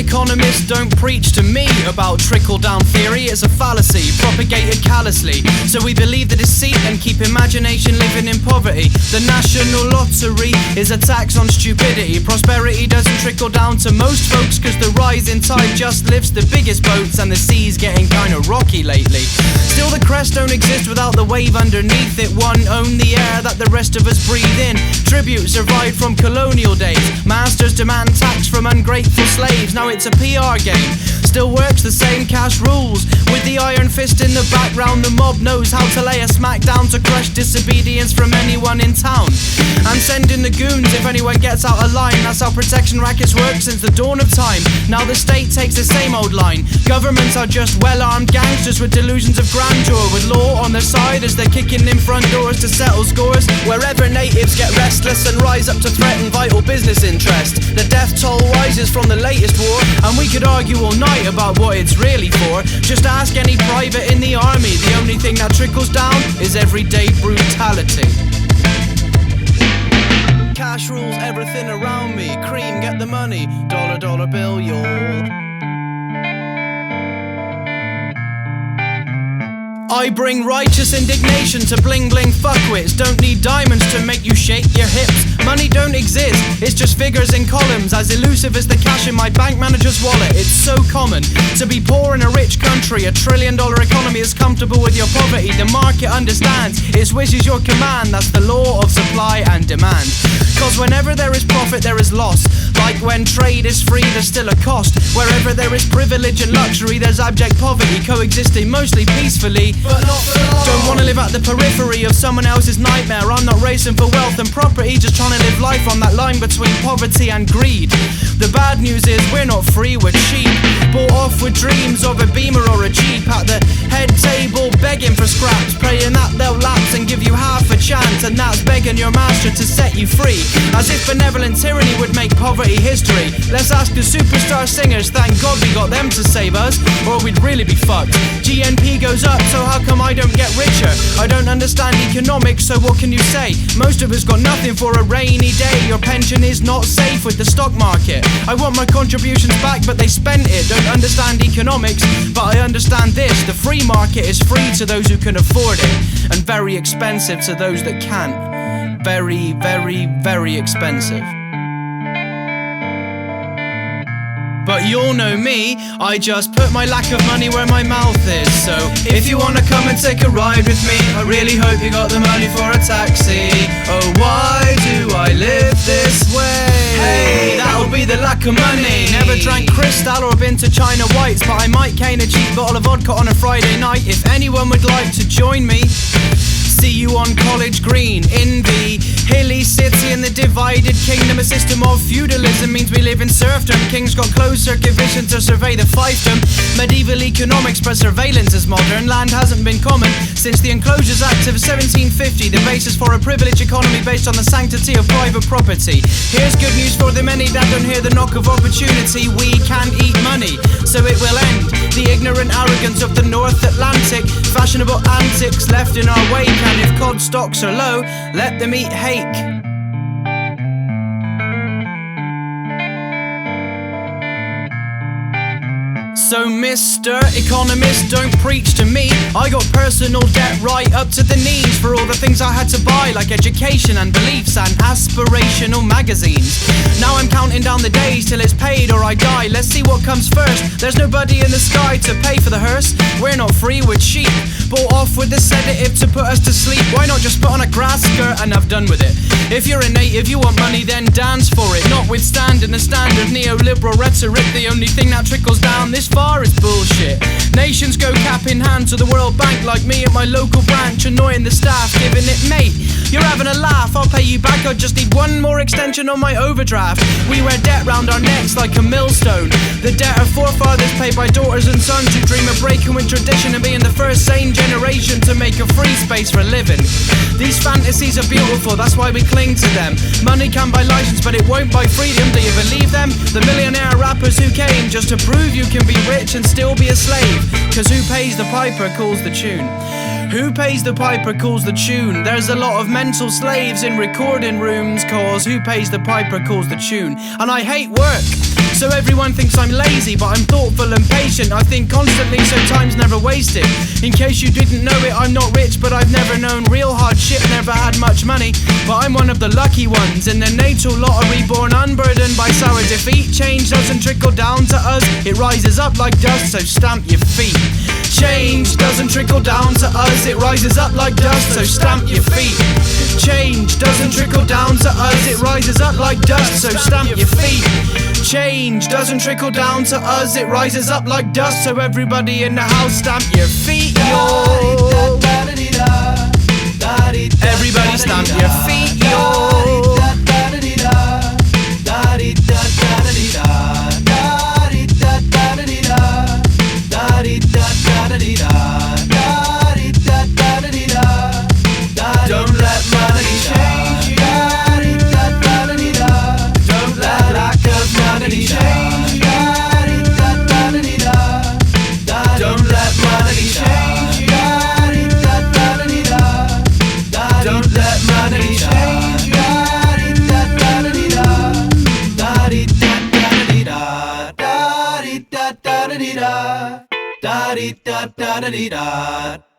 economists don't preach to me about trickle-down theory. It's a fallacy, propagated callously. So we believe the deceit and keep imagination living in poverty. The national lottery is a tax on stupidity. Prosperity doesn't trickle down to most folks, cause the rising tide just lifts the biggest boats, and the sea's getting kinda rocky lately. Still the crest don't exist without the wave underneath it. One own the air that the rest of us breathe in. Tribute survived from colonial days. Masters demand tax from ungrateful slaves. Now it's a PR game, still works the same, cash rules. With the iron fist in the background, the mob knows how to lay a smack down to crush disobedience from anyone in town. And send in the goons if anyone gets out of line. That's how protection rackets work since the dawn of time. Now the state takes the same old line. Governments are just well-armed gangsters with delusions of grandeur, with law on their side as they're kicking in front doors to settle scores. Wherever natives get restless and rise up to threaten vital business interest, the death toll rises from the latest war. And we could argue all night about what it's really for. Just ask any private in the army. The only thing that trickles down is everyday brutality. Cash rules everything around me. Cream, get the money. Dollar, dollar bill, y'all. I bring righteous indignation to bling bling fuckwits. Don't need diamonds to make you shake your hips. Money don't exist, it's just figures in columns, as elusive as the cash in my bank manager's wallet. It's so common to be poor in a rich country. $1 trillion economy is comfortable with your poverty. The market understands, its wish is your command. That's the law of supply and demand. Cause whenever there is profit there is loss. Like when trade is free there's still a cost. Wherever there is privilege and luxury there's abject poverty, coexisting mostly peacefully, but not for long. Don't wanna live at the periphery of someone else's nightmare. I'm not racing for wealth and property, just trying to live life on that line between poverty and greed. The bad news is we're not free, we're cheap. Bought off with dreams of a Beamer or a Jeep. At the head table begging for scraps, praying that they'll lapse and give you half a chance. And that's begging your master to set you free, as if benevolent tyranny would make poverty history. Let's ask the superstar singers, thank God we got them to save us, or we'd really be fucked. GNP goes up, so how come I don't get richer? I don't understand economics, so what can you say? Most of us got nothing for a rainy day. Your pension is not safe with the stock market. I want my contributions back, but they spent it. Don't understand economics, but I understand this. The free market is free to those who can afford it, and very expensive to those that can't. Very, very, very expensive. But you'll know me, I just put my lack of money where my mouth is. So if you wanna come and take a ride with me, I really hope you got the money for a taxi. Oh, why do I live this way? Hey, that'll be the lack of money. Never drank Cristal or been to China Whites, but I might cane a cheap bottle of vodka on a Friday night. If anyone would like to join me, see you on College Green in the hilly city in the divided kingdom. A system of feudalism means we live in serfdom. Kings got closed circuit vision to survey the fiefdom. Medieval economics, but surveillance is modern. Land hasn't been common since the Enclosures Act of 1750, the basis for a privileged economy based on the sanctity of private property. Here's good news for the many that don't hear the knock of opportunity. We can't eat money, so it will end. The ignorant arrogance of the North Atlantic, fashionable antics left in our wake. And if cod stocks are low, let them eat hake. So Mr. Economist, don't preach to me. I got personal debt right up to the knees for all the things I had to buy, like education and beliefs and aspirational magazines. Now I'm counting down the days till it's paid or I die. Let's see what comes first. There's nobody in the sky to pay for the hearse. We're not free, we're cheap. Bought off with the sedative to put us to sleep. Why not just put on a grass skirt and have done with it? If you're a native, you want money, then dance for it. Notwithstanding the standard neoliberal rhetoric, the only thing that trickles down this far is bullshit. Nations go cap in hand to the World Bank, like me at my local branch, annoying the staff, giving it, mate, you're having a laugh, I'll pay you back, I just need one more extension on my overdraft. We wear debt round our necks like a millstone, the debt of forefathers paid by daughters and sons who dream of breaking with tradition and being the first sane generation to make a free space for a living. These fantasies are beautiful, that's why we cling to them. Money can buy license, but it won't buy freedom. Do you believe them? The millionaire rappers who came just to prove you can be rich and still be a slave. Cause who pays the piper calls the tune. Who pays the piper calls the tune. There's a lot of mental slaves in recording rooms, cause who pays the piper calls the tune. And I hate work, So everyone thinks I'm lazy, but I'm thoughtful and patient. I think constantly, so time's never wasted. In case you didn't know it, I'm not rich, but I've never known real hardship, never had much money. But I'm one of the lucky ones in the Natal lottery, born unburdened by sour defeat. Change doesn't trickle down to us, it rises up like dust, so stamp your feet. Change doesn't trickle down to us, it rises up like dust, so stamp your feet. Change doesn't trickle down to us, it rises up like dust, so stamp your feet. Change doesn't trickle down to us, it rises up like dust, so everybody in the house stamp your feet, yo. Everybody stamp your feet, yo. Don't let money change you. Don't let lack of money change you. Don't let money change you. Don't let money change you. Da-dee-da-da-dee-da.